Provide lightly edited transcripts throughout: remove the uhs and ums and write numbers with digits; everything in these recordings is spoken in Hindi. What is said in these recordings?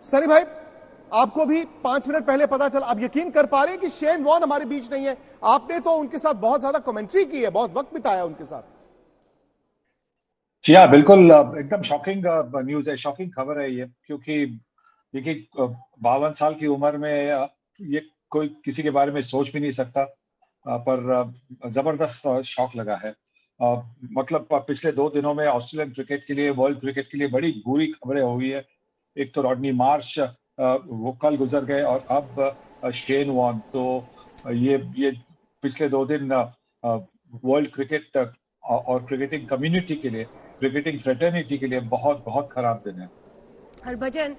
सनी भाई, आपको भी 5 मिनट पहले पता चला, आप यकीन कर पा रहे हैं कि शेन वॉर्न हमारे बीच नहीं है? आपने तो उनके साथ बहुत ज्यादा कमेंट्री की है, बहुत वक्त बिताया उनके साथ। जी हाँ, बिल्कुल। एकदम शॉकिंग न्यूज है, शॉकिंग खबर है ये। क्योंकि देखिए, 52 साल की उम्र में ये कोई किसी के बारे में सोच भी नहीं सकता। पर जबरदस्त शॉक लगा है। मतलब पिछले 2 दिनों में ऑस्ट्रेलियन क्रिकेट के लिए, वर्ल्ड क्रिकेट के लिए बड़ी बुरी खबरें हुई है। एक तो रॉडनी मार्श, वो कल गुजर गए, और अब शेन वॉर्न। तो ये पिछले 2 दिन वर्ल्ड क्रिकेट और क्रिकेटिंग कम्युनिटी के लिए, क्रिकेटिंग फ्रेटर्निटी के लिए बहुत बहुत खराब दिन है। Harbhajan,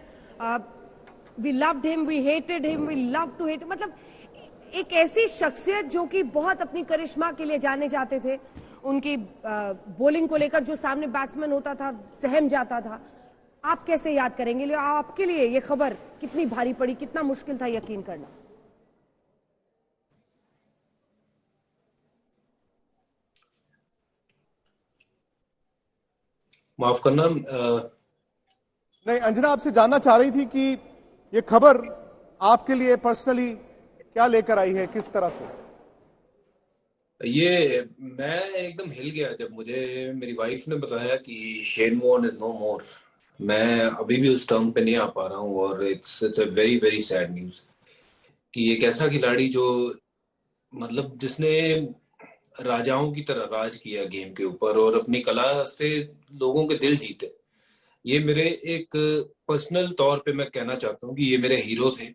we loved him, we hated him, we love to hate, मतलब एक ऐसी शख्सियत जो कि बहुत अपनी करिश्मा के लिए जाने जाते थे। उनकी बॉलिंग को लेकर जो सामने बैट्समैन होता था सहम जाता था। आप कैसे याद करेंगे? आपके लिए ये खबर कितनी भारी पड़ी, कितना मुश्किल था यकीन करना? माफ करना। नहीं, अंजना आपसे जानना चाह रही थी कि ये खबर आपके लिए पर्सनली क्या लेकर आई है, किस तरह से? ये मैं एकदम हिल गया जब मुझे मेरी वाइफ ने बताया कि शेन वॉर्न इज नो मोर। मैं अभी भी उस टर्म पे नहीं आ पा रहा हूँ, और it's a very very sad news कि एक ऐसा खिलाड़ी जो मतलब जिसने राजाओं की तरह राज किया गेम के ऊपर और अपनी कला से लोगों के दिल जीते। ये मेरे एक पर्सनल तौर पे मैं कहना चाहता हूँ कि ये मेरे हीरो थे,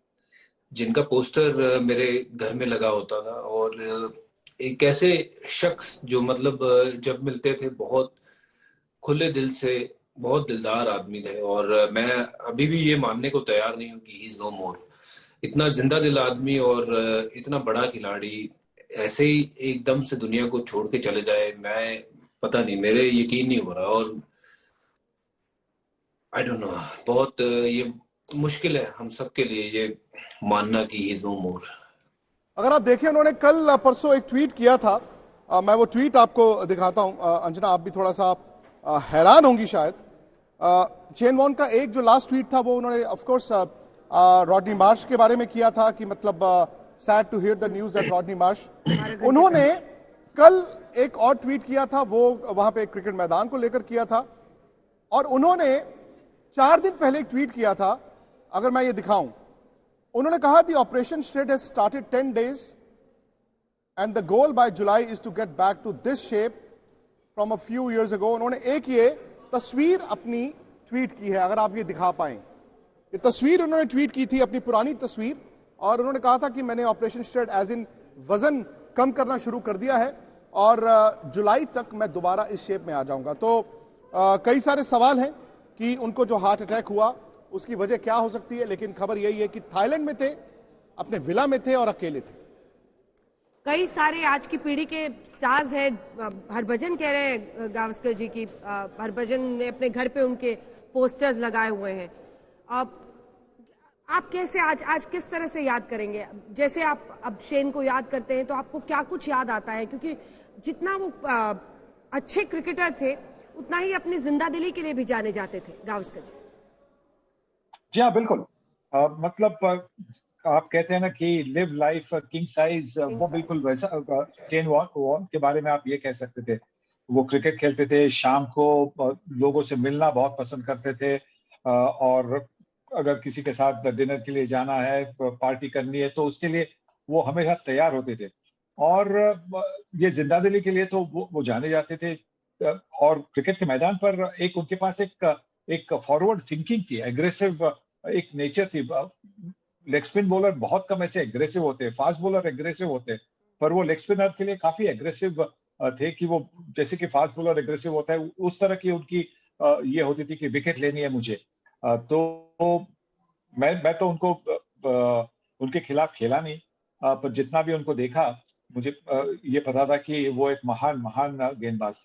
जिनका पोस्टर मेरे घर में लगा होता था। और एक ऐसे शख्स जो मतलब जब मिलते थे बहुत खुले दिल से, बहुत दिलदार आदमी थे। और मैं अभी भी ये मानने को तैयार नहीं हूँ कि ही इज नो मोर। इतना जिंदा दिल आदमी और इतना बड़ा खिलाड़ी ऐसे ही एकदम से दुनिया को छोड़ के चले जाए, मैं पता नहीं, मेरे यकीन नहीं हो रहा। और आई डोंट नो, बहुत ये मुश्किल है हम सबके लिए ये मानना कि ही इज नो मोर। अगर आप देखें, उन्होंने कल परसों एक ट्वीट किया था। मैं वो ट्वीट आपको दिखाता हूं। अंजना, आप भी थोड़ा सा हैरान होंगी शायद। शेन वॉर्न का एक जो लास्ट ट्वीट था, वो उन्होंने ऑफ कोर्स रॉडनी मार्श के बारे में किया था कि मतलब sad to hear the news that Rodney Marsh. उन्होंने कल एक और ट्वीट किया था, वो वहां पे क्रिकेट मैदान को लेकर किया था। और उन्होंने 4 दिन पहले एक ट्वीट किया था, अगर मैं ये दिखाऊं। उन्होंने कहा the operation straight has started 10 days and the goal by July is to get back to this shape from a few years ago. उन्होंने एक ये तस्वीर अपनी ट्वीट की है, अगर आप ये दिखा पाएं। ये तस्वीर उन्होंने ट्वीट की थी, अपनी पुरानी तस्वीर। और उन्होंने कहा था कि मैंने ऑपरेशन स्ट्रेट एज इन वजन कम करना शुरू कर दिया है, और जुलाई तक मैं दोबारा इस शेप में आ जाऊंगा। तो कई सारे सवाल हैं कि उनको जो हार्ट अटैक हुआ उसकी वजह क्या हो सकती है, लेकिन खबर यही है कि थाईलैंड में थे, अपने विला में थे और अकेले थे। कई सारे आज की पीढ़ी के स्टार्स हैं। हरभजन कह रहे हैं गावस्कर जी की, हरभजन ने अपने घर पे उनके पोस्टर्स लगाए हुए हैं। आप कैसे आज किस तरह से याद करेंगे? जैसे आप अब शेन को याद करते हैं तो आपको क्या कुछ याद आता है? क्योंकि जितना वो अच्छे क्रिकेटर थे, उतना ही अपनी जिंदा दिली के लिए भी जाने जाते थे, गावस्कर जी। जी हाँ, बिल्कुल। मतलब आप कहते हैं ना कि लिव लाइफ किंग साइज, वो बिल्कुल वैसा। शेन वॉर्न के बारे में आप ये कह सकते थे। वो क्रिकेट खेलते थे, शाम को लोगों से मिलना बहुत पसंद करते थे। और अगर किसी के साथ डिनर के लिए जाना है, पार्टी करनी है, तो उसके लिए वो हमेशा तैयार होते थे। और ये जिंदा दिली के लिए तो वो जाने जाते थे। और क्रिकेट के मैदान पर एक उनके पास एक फॉरवर्ड थिंकिंग थी, एग्रेसिव एक नेचर थी। लेग स्पिन बॉलर बहुत कम ऐसे एग्रेसिव होते हैं, फास्ट बॉलर एग्रेसिव होते हैं, पर वो लेग स्पिनर के लिए काफी एग्रेसिव थे। कि वो जैसे कि फास्ट बॉलर एग्रेसिव होता है, उस तरह की उनकी ये होती थी कि विकेट लेनी है मुझे। तो मैं तो उनको उनके खिलाफ खेला नहीं, पर जितना भी उनको देखा, मुझे ये पता था कि वो एक महान महान गेंदबाज थे।